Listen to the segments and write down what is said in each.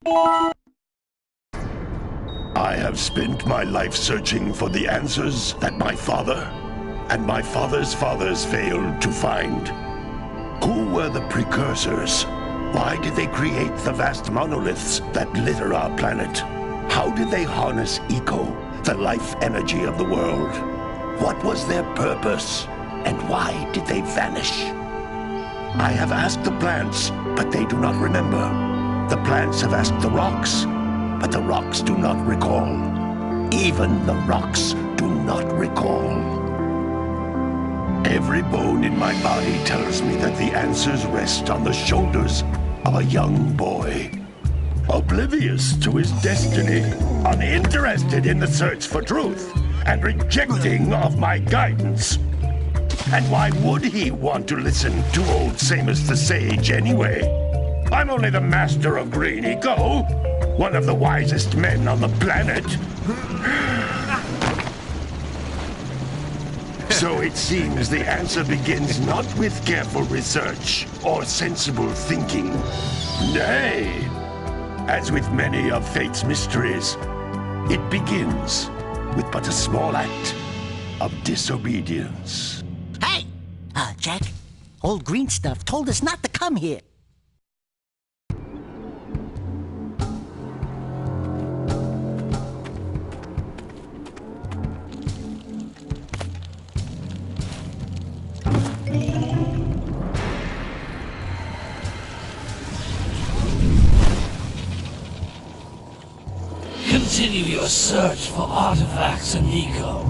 I have spent my life searching for the answers that my father and my father's fathers failed to find. Who were the precursors? Why did they create the vast monoliths that litter our planet? How did they harness eco, the life energy of the world? What was their purpose? And why did they vanish? I have asked the plants, but they do not remember. The plants have asked the rocks, but the rocks do not recall. Even the rocks do not recall. Every bone in my body tells me that the answers rest on the shoulders of a young boy. Oblivious to his destiny, uninterested in the search for truth, and rejecting of my guidance. And why would he want to listen to old Samus the Sage anyway? I'm only the master of green eco, one of the wisest men on the planet. So it seems the answer begins not with careful research or sensible thinking. Nay, as with many of fate's mysteries, it begins with but a small act of disobedience. Hey! Jack, old green stuff told us not to come here. Continue your search for artifacts and eco.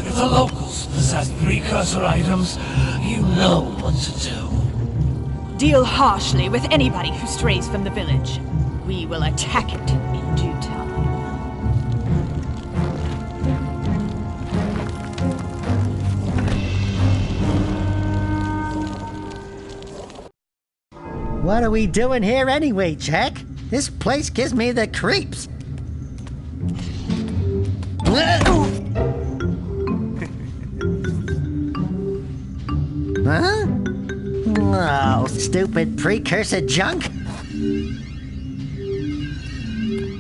If the locals possess precursor items, you know what to do. Deal harshly with anybody who strays from the village. We will attack it in due time. What are we doing here anyway, Jack? This place gives me the creeps. Huh? Oh, stupid precursor junk.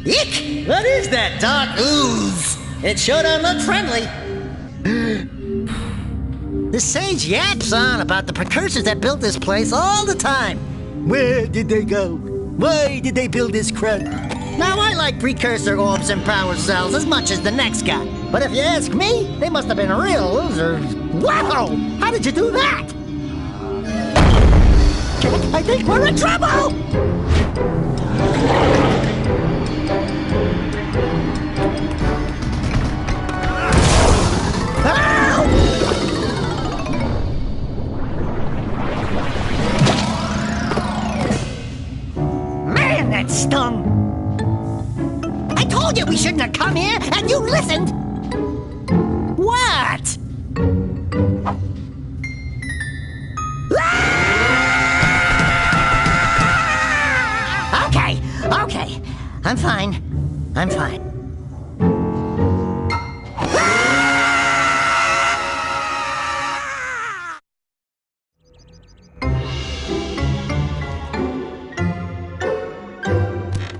Eek! What is that dark ooze? It sure don't look friendly. The sage yaps on about the precursors that built this place all the time. Where did they go? Why did they build this crud? Now, I like precursor orbs and power cells as much as the next guy. But if you ask me, they must have been real losers. Wow! How did you do that? Jack, I think we're in trouble! Man, that stung! I told you we shouldn't have come here, and you listened! What? Okay. I'm fine.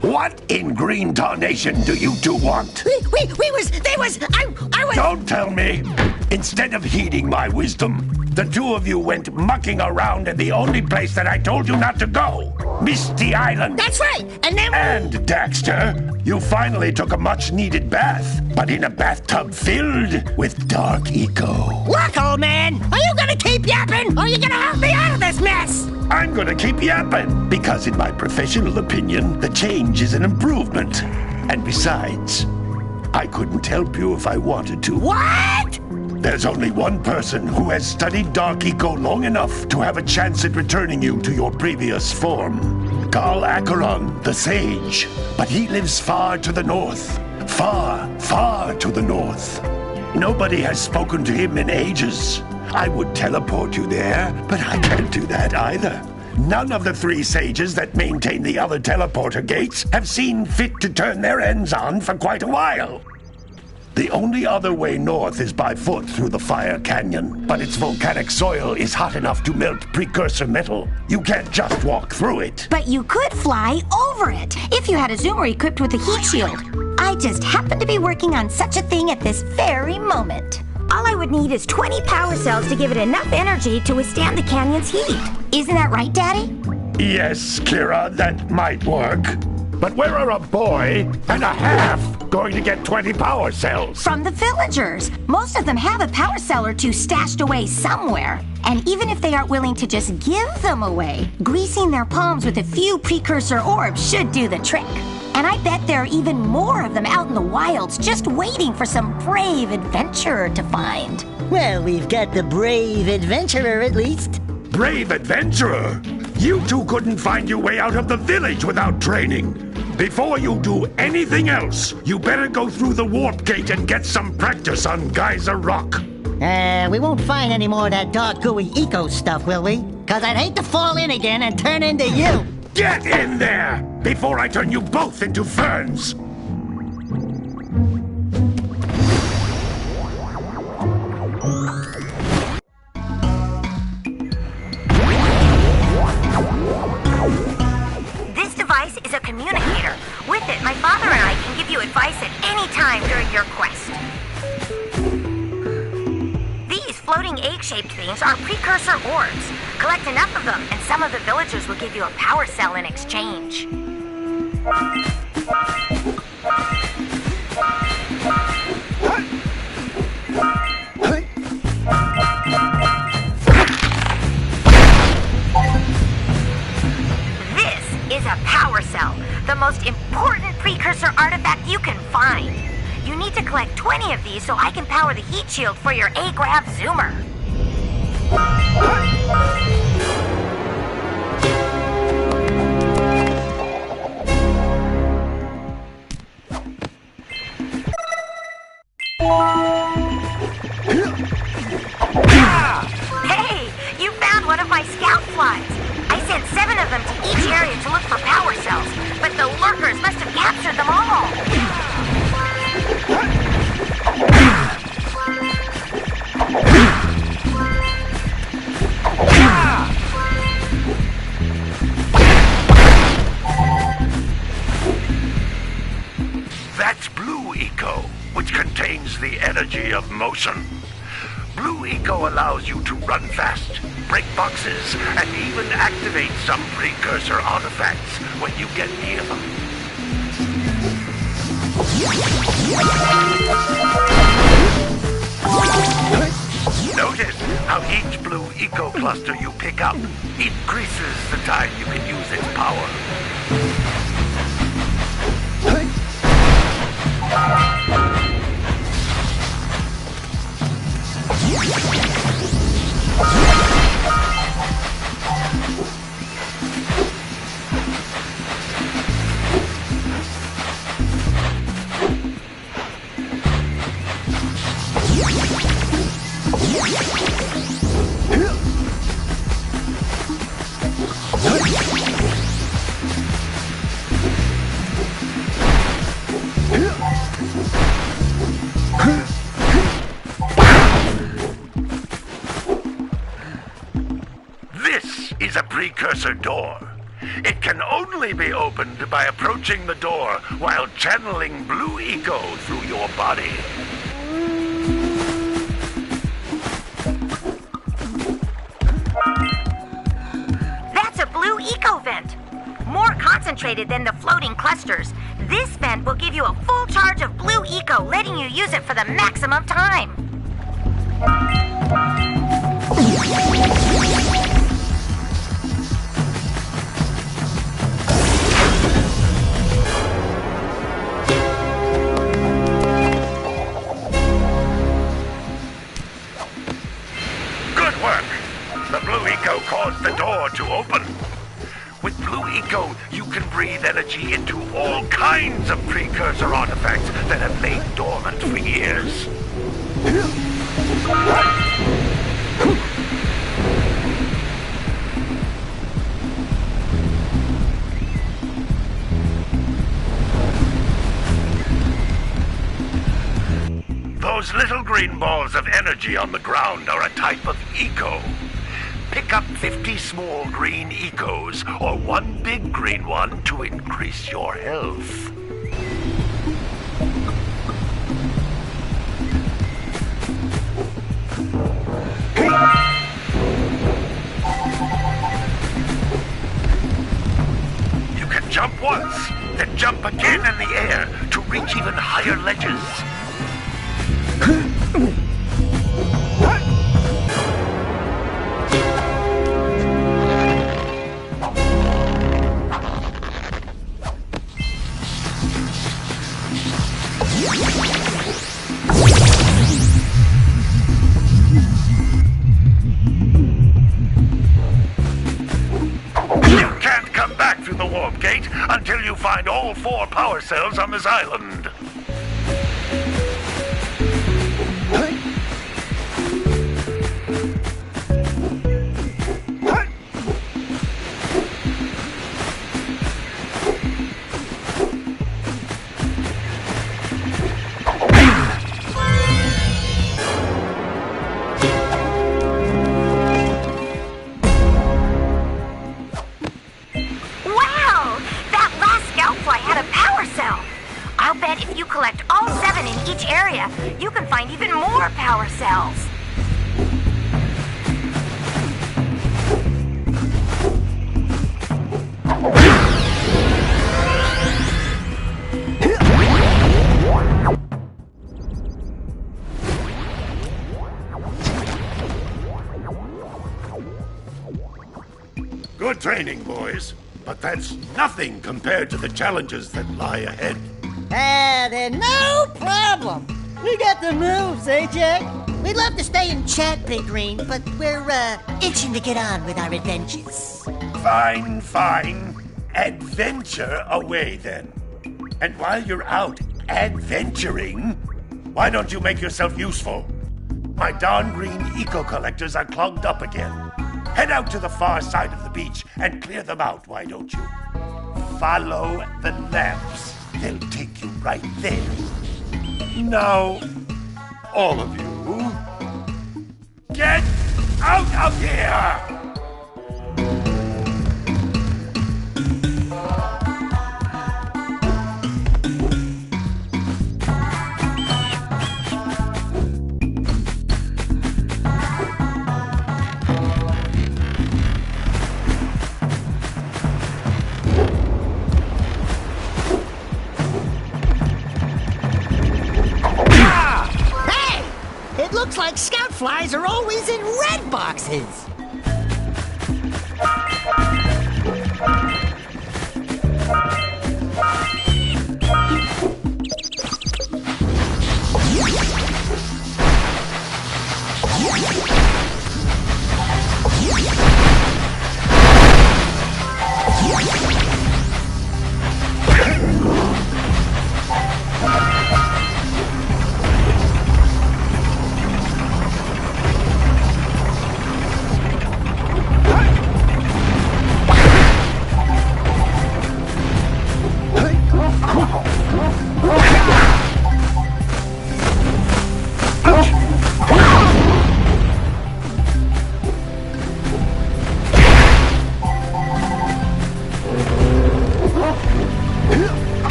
What in green tarnation do you two want? I was... Don't tell me! Instead of heeding my wisdom, the two of you went mucking around in the only place that I told you not to go! Misty Island! That's right! And then... And, Daxter, you finally took a much-needed bath, but in a bathtub filled with dark eco. Look, old man! Are you gonna keep yapping, or are you gonna help me out of this mess? I'm gonna keep yapping, because in my professional opinion, the change is an improvement. And besides, I couldn't help you if I wanted to. What? There's only one person who has studied Dark Eco long enough to have a chance at returning you to your previous form. Carl Acheron, the Sage. But he lives far to the north. Far, far to the north. Nobody has spoken to him in ages. I would teleport you there, but I can't do that either. None of the three sages that maintain the other teleporter gates have seen fit to turn their ends on for quite a while. The only other way north is by foot through the Fire Canyon, but its volcanic soil is hot enough to melt precursor metal. You can't just walk through it. But you could fly over it if you had a zoomer equipped with a heat shield. I just happen to be working on such a thing at this very moment. All I would need is 20 power cells to give it enough energy to withstand the canyon's heat. Isn't that right, Daddy? Yes, Kira, that might work. But where are a boy and a half going to get 20 power cells? From the villagers. Most of them have a power cell or two stashed away somewhere. And even if they aren't willing to just give them away, greasing their palms with a few precursor orbs should do the trick. And I bet there are even more of them out in the wilds just waiting for some brave adventurer to find. Well, we've got the brave adventurer at least. Brave adventurer? You two couldn't find your way out of the village without training. Before you do anything else, you better go through the warp gate and get some practice on Geyser Rock. We won't find any more of that dark gooey eco stuff, will we? 'Cause I'd hate to fall in again and turn into you. Get in there before I turn you both into ferns. This device is a communicator. With it, my father and I can give you advice at any time during your quest. These floating egg-shaped things are precursor orbs. Collect enough of them, and some of the villagers will give you a power cell in exchange. This is a power cell, the most important precursor artifact you can find. You need to collect 20 of these so I can power the heat shield for your A-Grav zoomer. Hey, you found one of my scout flies. I sent 7 of them to each area to look for power cells, but the lurkers must have captured them all. That's Blue Eco, which contains the energy of motion. Blue Eco allows you to run fast, break boxes, and even activate some precursor artifacts when you get near them. Notice how each Blue Eco cluster you pick up increases the time you can use its power. This is a precursor door. It can only be opened by approaching the door while channeling Blue Eco through your body. That's a Blue Eco vent. More concentrated than the floating clusters. This vent will give you a full charge of Blue Eco, letting you use it for the maximum time. Good work! The Blue Eco caused the door to open. With Blue Eco, you can breathe energy into all kinds of precursor artifacts that have lain dormant for years. Those little green balls of energy on the ground are a type of eco. Pick up 50 small green ecos or one big green one to increase your health. You can jump once, then jump again in the air to reach even higher ledges. Until you find all 4 power cells on this island. If you collect all 7 in each area, you can find even more power cells. Good training, boys. But that's nothing compared to the challenges that lie ahead. Then no problem. We got the moves, eh, Jack? We'd love to stay and chat, Big Green, but we're, itching to get on with our adventures. Fine, fine. Adventure away, then. And while you're out adventuring, why don't you make yourself useful? My darn green eco-collectors are clogged up again. Head out to the far side of the beach and clear them out, why don't you? Follow the lamps. They'll take you right there. Now, all of you, get out of here! Looks like scout flies are always in red boxes.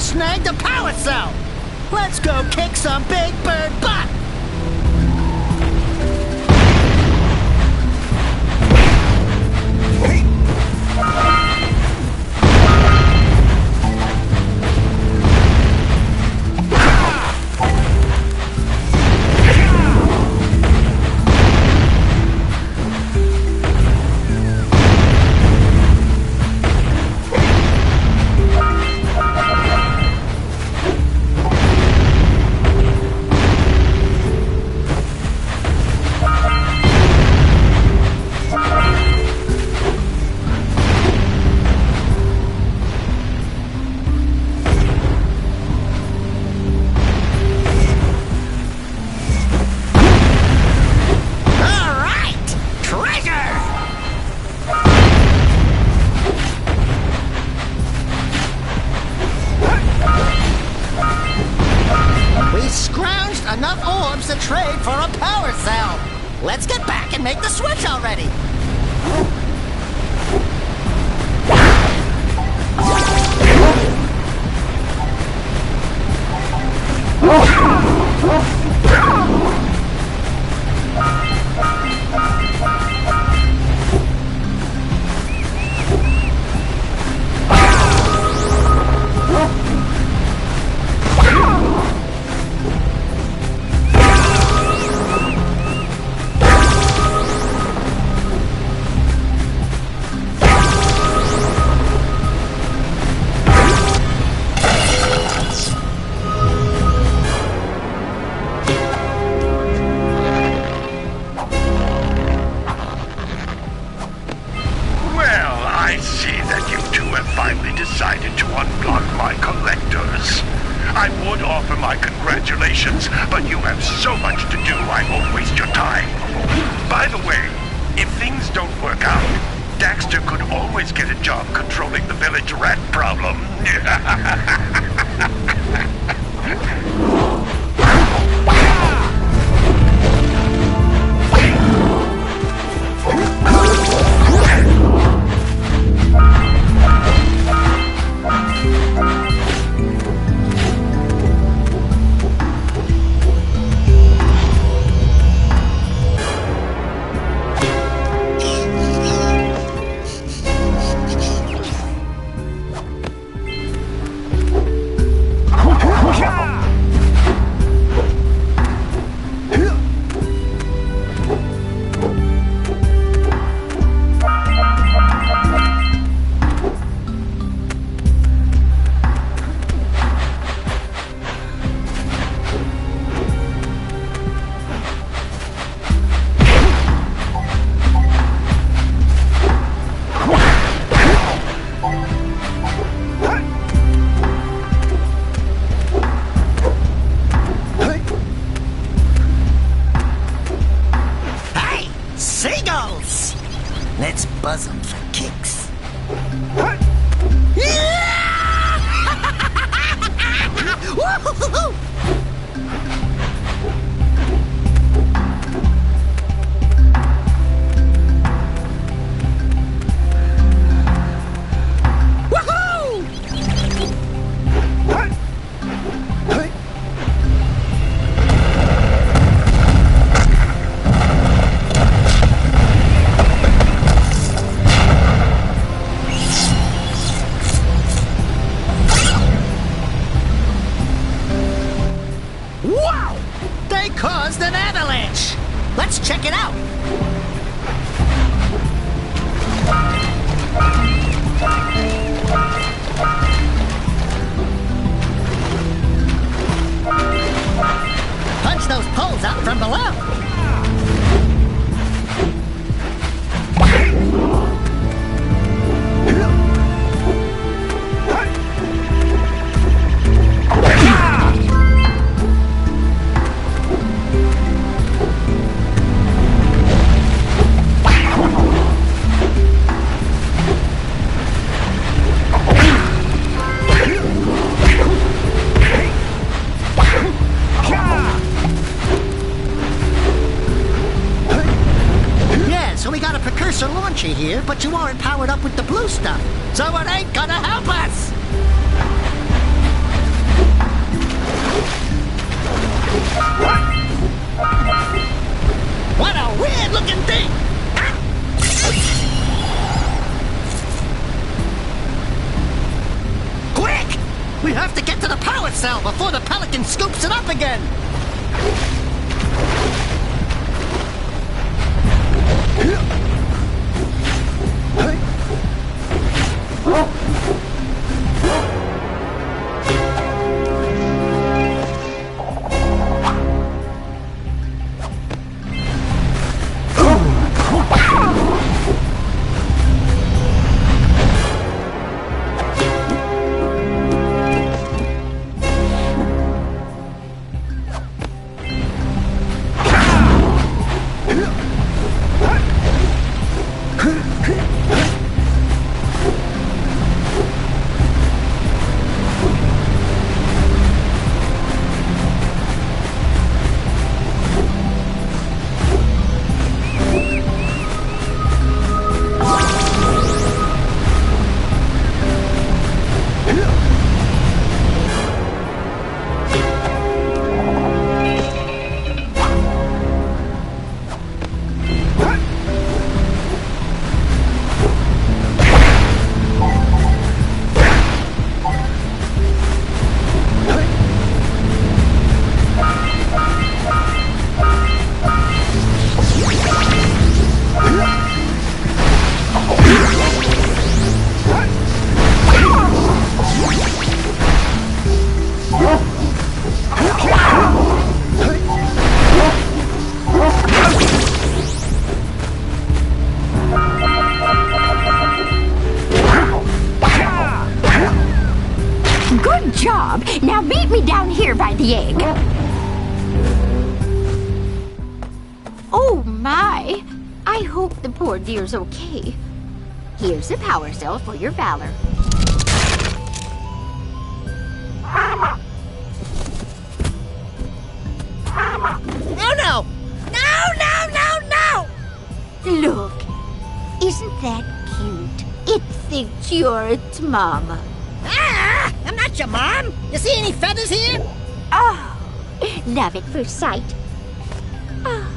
Snagged a power cell! Let's go kick some big bird butt! let's get back and make the switch already. Decided to unblock my collectors. I would offer my congratulations, but you have so much to do I won't waste your time. By the way, if things don't work out, Daxter could always get a job controlling the village rat problem. Let's buzz them for kicks. Caused an avalanche! Let's check it out! Punch those poles out from below! Precusor launcher here, but you aren't powered up with the blue stuff, so it ain't gonna help us! What a weird-looking thing! Quick! We have to get to the power cell before the Pelican scoops it up again! Good job! Now meet me down here by the egg. Oh my! I hope the poor dear's okay. Here's a power cell for your valor. Oh no! No, no, no, no! Look, isn't that cute? It thinks you're its mama. Ah! I'm not your mom! You see any feathers here? Oh, love at first sight. Oh.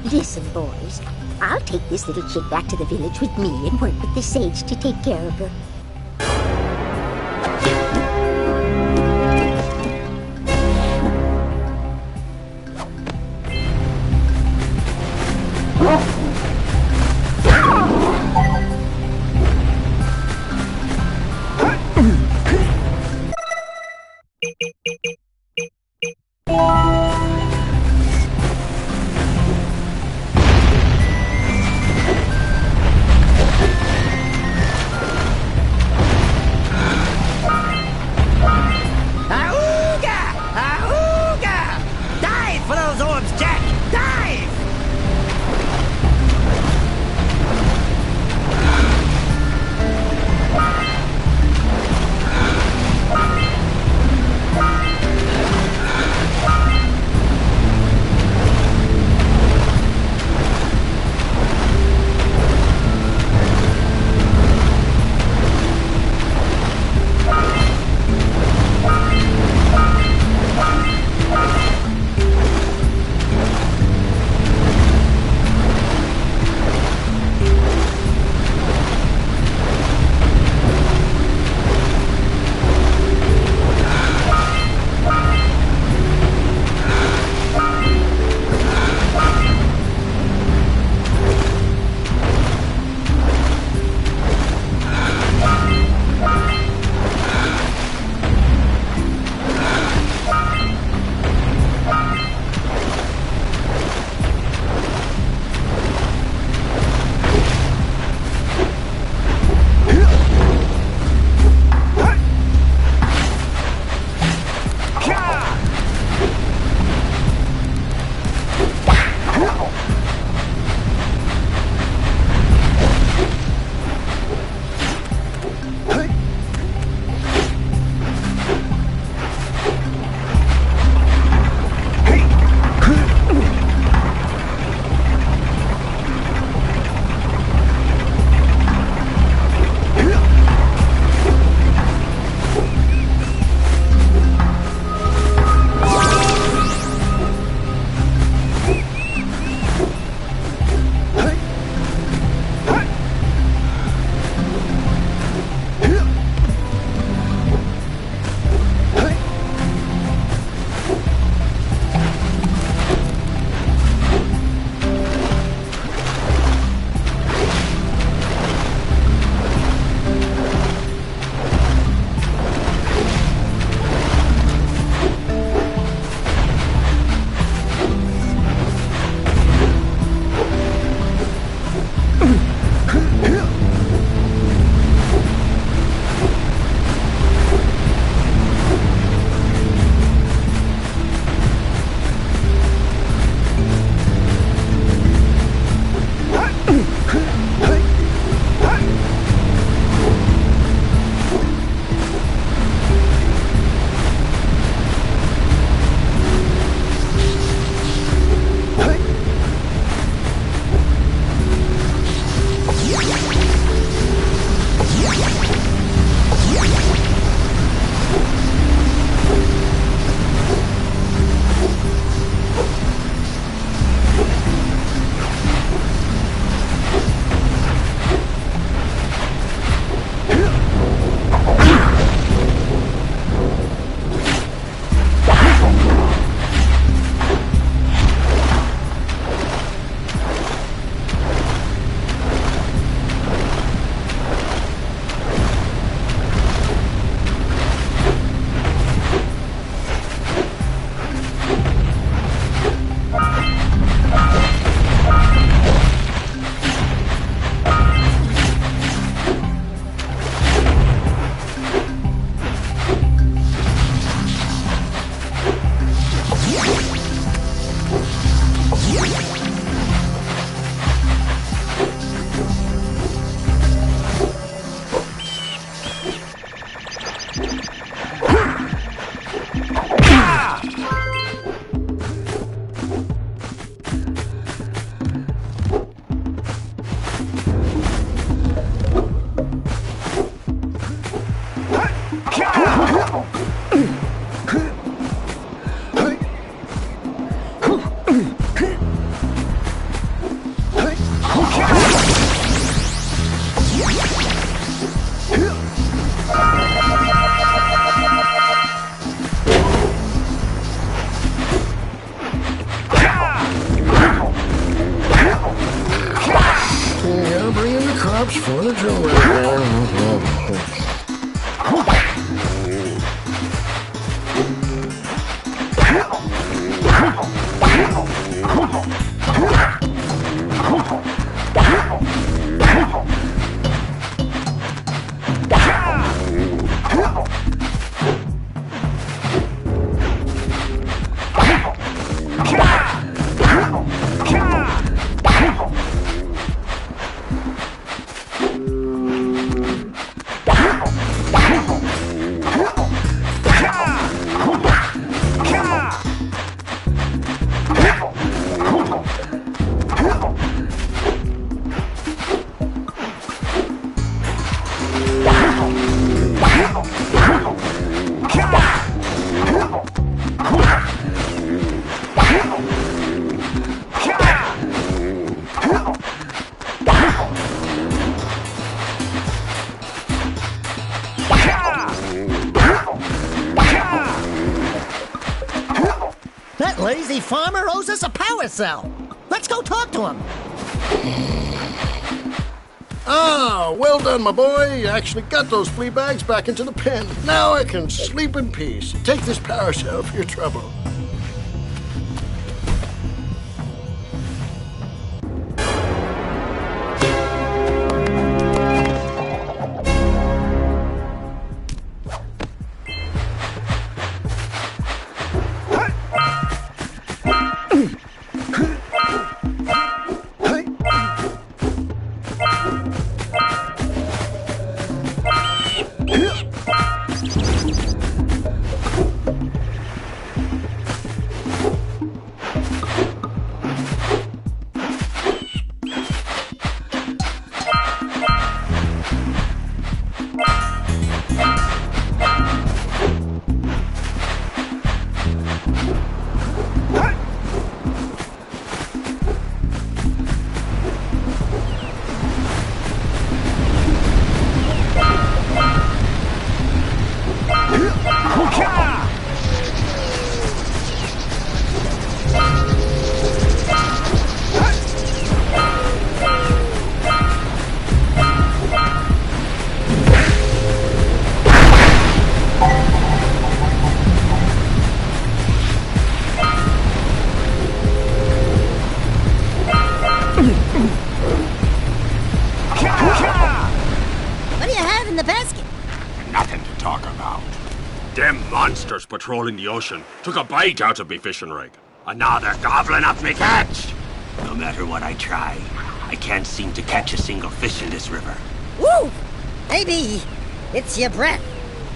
Listen, boys. I'll take this little chick back to the village with me and work with the sage to take care of her. Bringing the cops for the drill. That lazy farmer owes us a power cell. Let's go talk to him. Ah, well done, my boy. You actually got those flea bags back into the pen. Now I can sleep in peace. Take this power cell for your trouble. What do you have in the basket? Nothing to talk about. Them monsters patrolling the ocean took a bite out of me fishing rig. And now they're gobbling up me catch. No matter what I try, I can't seem to catch a single fish in this river. Woo! Maybe it's your breath.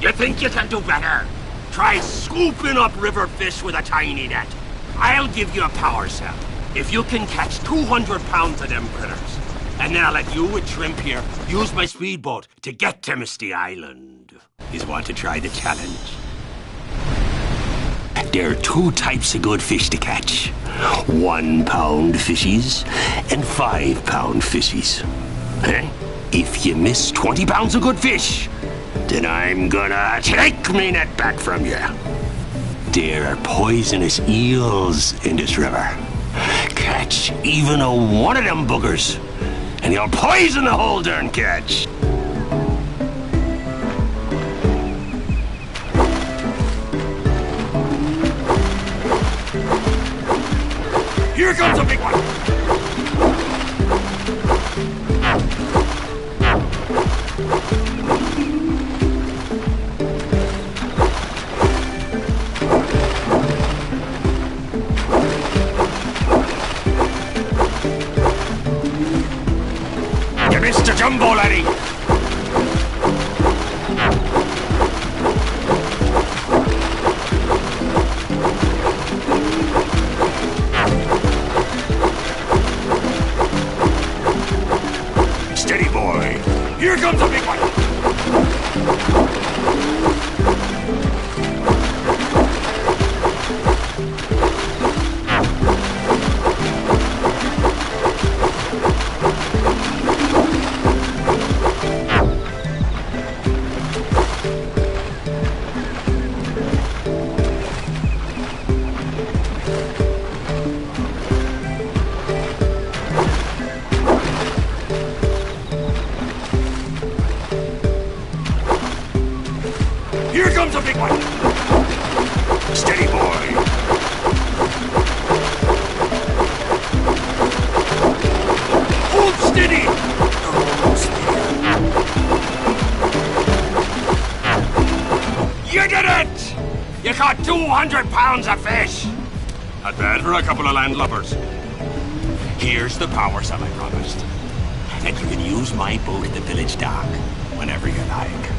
You think you can do better? Try scooping up river fish with a tiny net. I'll give you a power cell if you can catch 200 pounds of them critters. And then I'll let you with Shrimp here use my speedboat to get to Misty Island. You want to try the challenge? There are two types of good fish to catch. 1 pound fishies and 5 pound fishies. Eh? If you miss 20 pounds of good fish, then I'm gonna take me net back from you. There are poisonous eels in this river. Catch even one of them buggers, and you'll poison the whole darn catch. Here comes a big one! You missed a jumbo, laddie! Here comes a big one. Steady, boy. Hold steady. You did it! You caught 200 pounds of fish. Not bad for a couple of landlubbers. Here's the power cell I promised. And you can use my boat at the village dock whenever you like.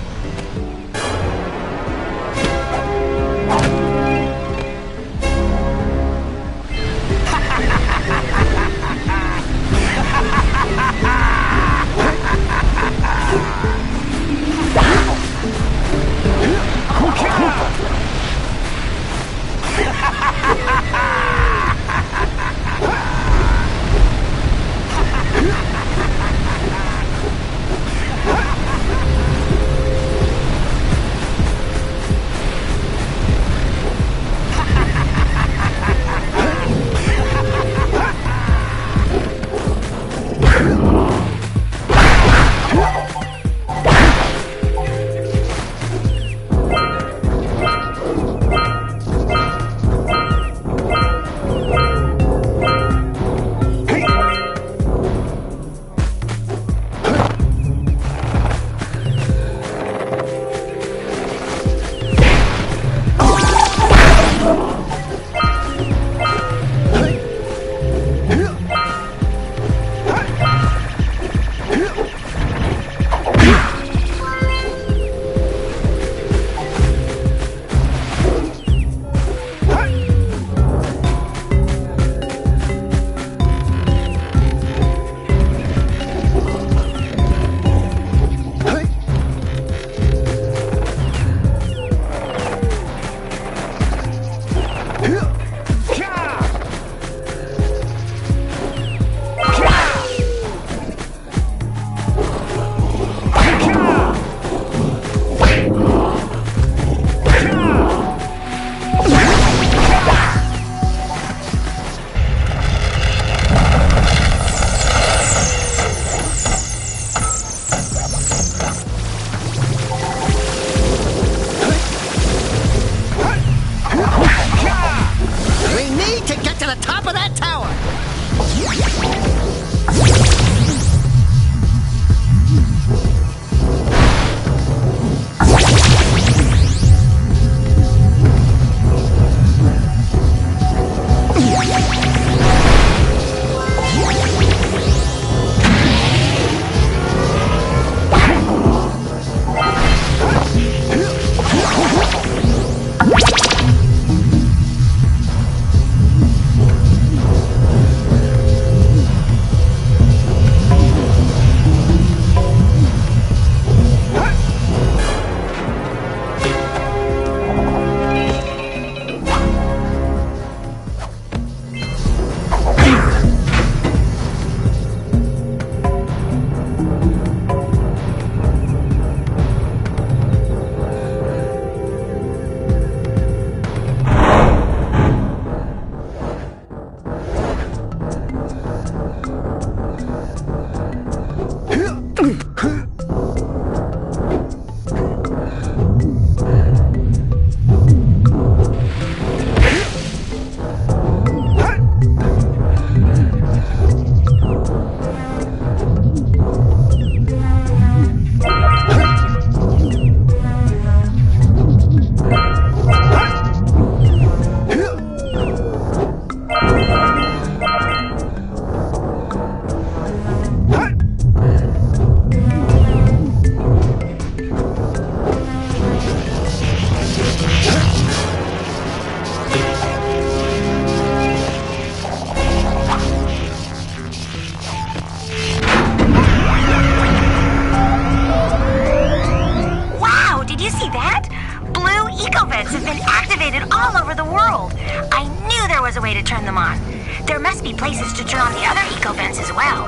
a way to turn them on. There must be places to turn on the other eco vents as well.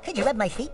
Could you rub my feet?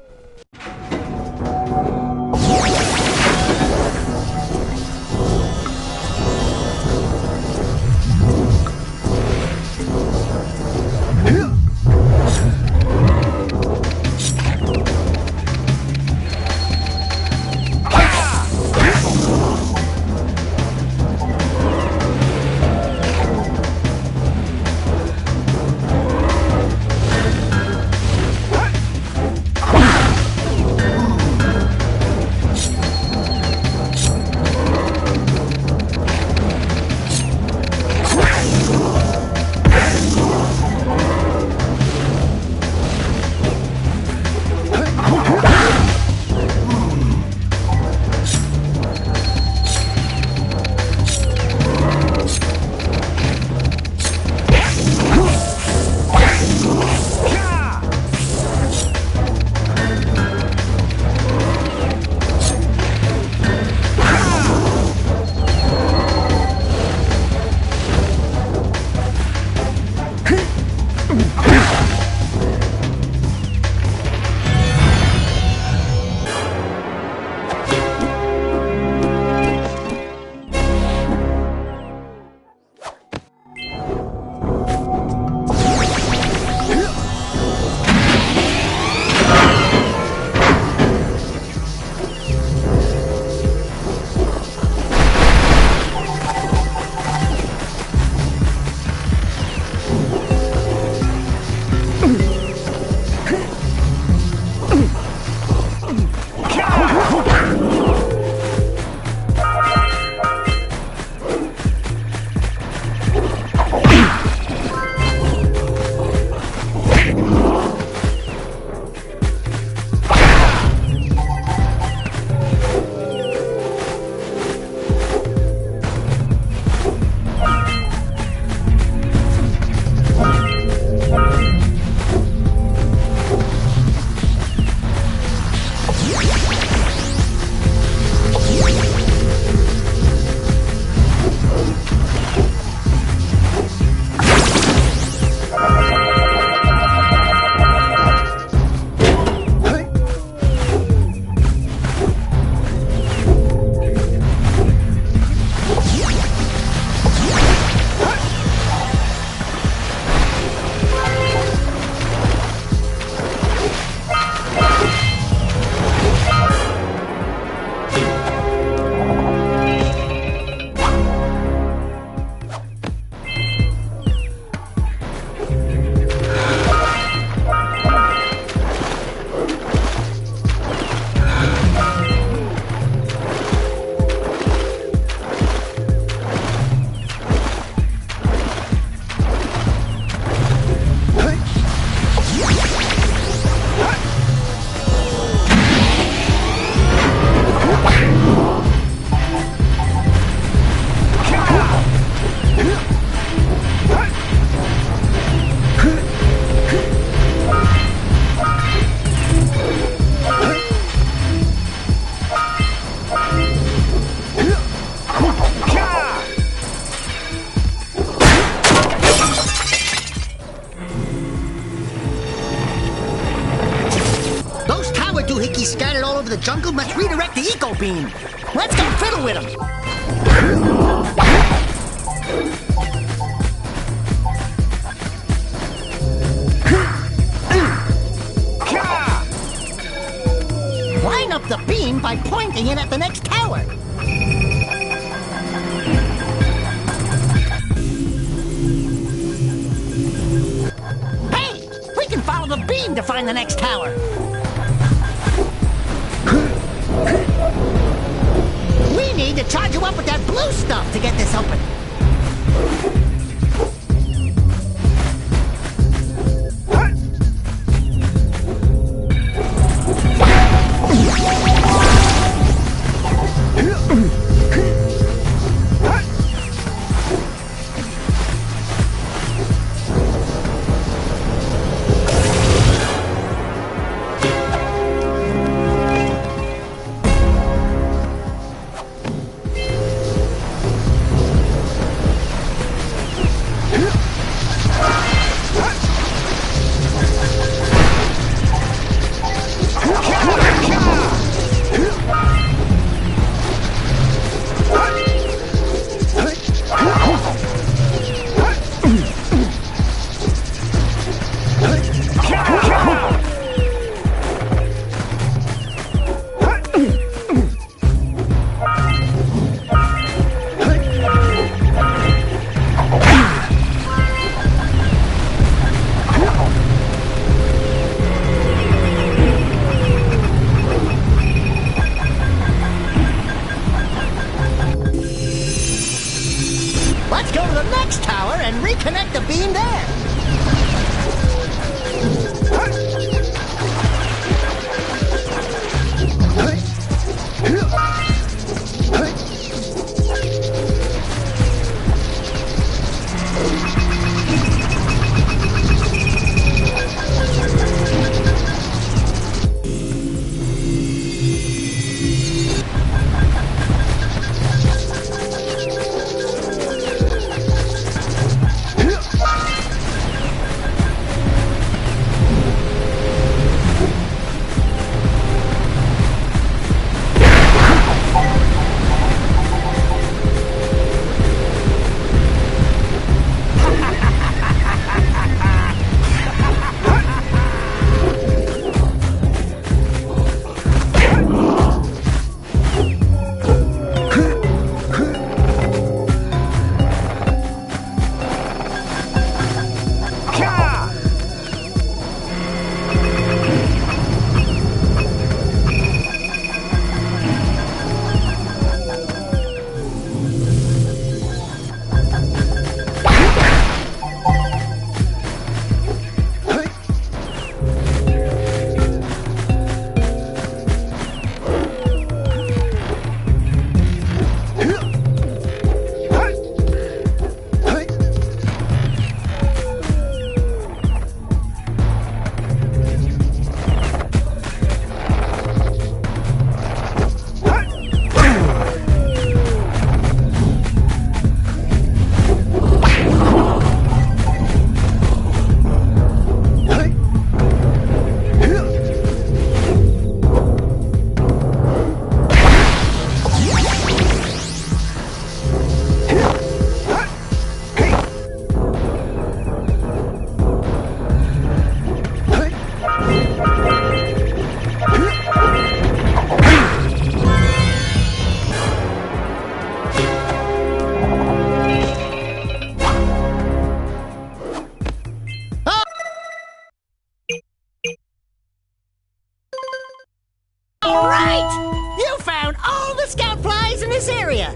doohickeys scattered all over the jungle must redirect the eco beam. Let's go fiddle with them. Line up the beam by pointing it at the next tower. Hey! We can follow the beam to find the next tower. We need to charge you up with that blue stuff to get this open. Let's go to the next tower and reconnect the beam there. Right! You found all the scout flies in this area!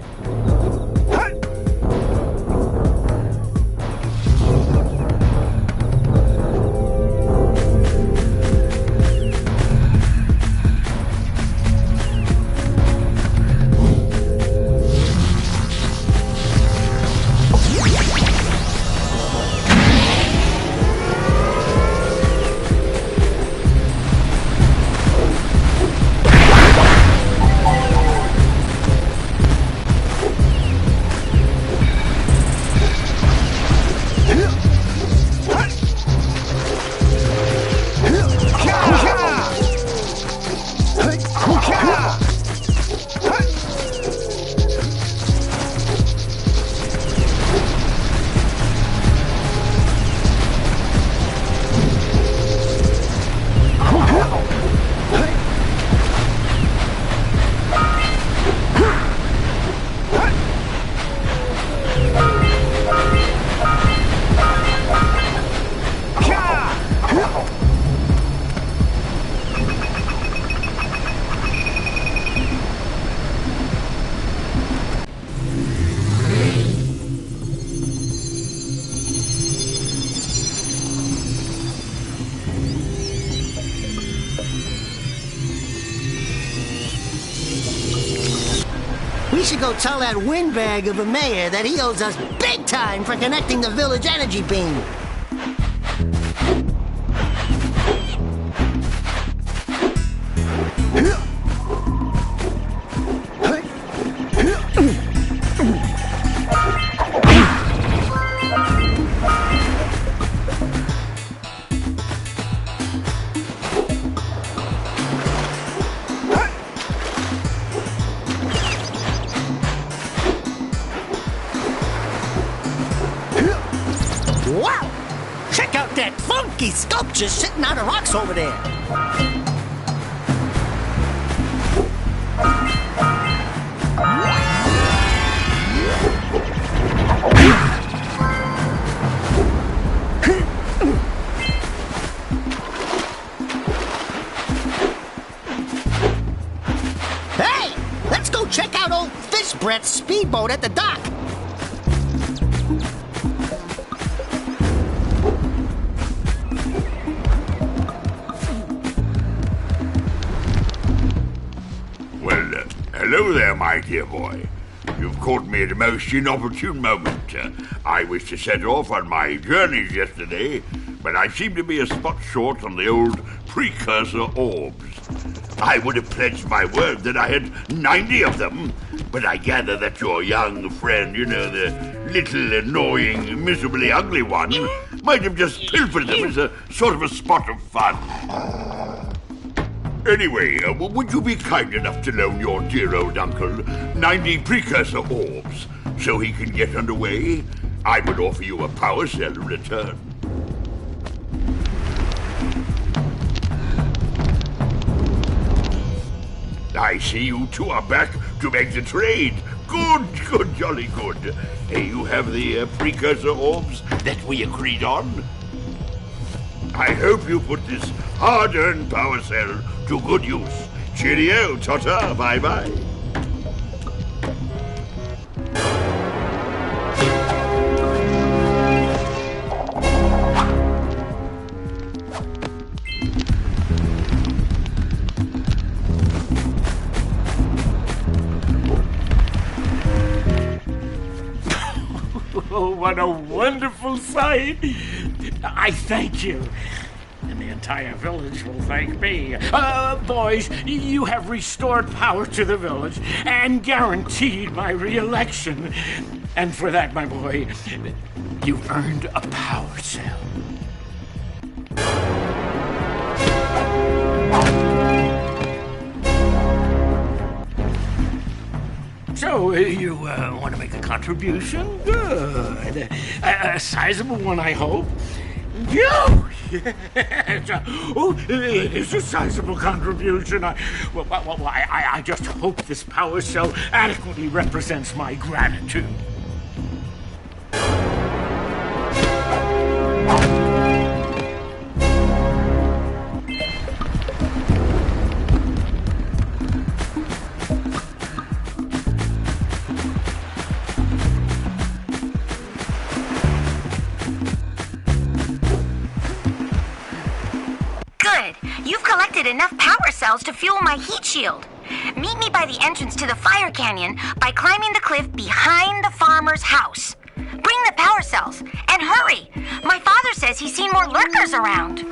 We should go tell that windbag of a mayor that he owes us big time for connecting the village energy beam. Wow! Check out that funky sculpture sitting on the rocks over there. Hey! Let's go check out old Fish Brett's speedboat at the dock. Hello there, my dear boy. You've caught me at a most inopportune moment. I wish to set off on my journeys yesterday, but I seem to be a spot short on the old Precusor orbs. I would have pledged my word that I had 90 of them, but I gather that your young friend, you know, the little annoying, miserably ugly one, might have just pilfered them as a sort of a spot of fun. Anyway, would you be kind enough to loan your dear old uncle 90 Precusor orbs so he can get underway? I would offer you a power cell in return. I see you two are back to make the trade. Good, jolly good. You have the Precusor orbs that we agreed on? I hope you put this hard-earned power cell to good use. Cheerio, ta-ta, bye-bye. Oh, what a wonderful sight! I thank you. And the entire village will thank me. Boys, you have restored power to the village and guaranteed my re-election. And for that, my boy, you've earned a power cell. So, you want to make a contribution? Good. A sizable one, I hope. Yes. Oh, it is a sizable contribution. I just hope this power cell adequately represents my gratitude. Good. You've collected enough power cells to fuel my heat shield. Meet me by the entrance to the fire canyon by climbing the cliff behind the farmer's house. Bring the power cells, and hurry! My father says he's seen more lurkers around.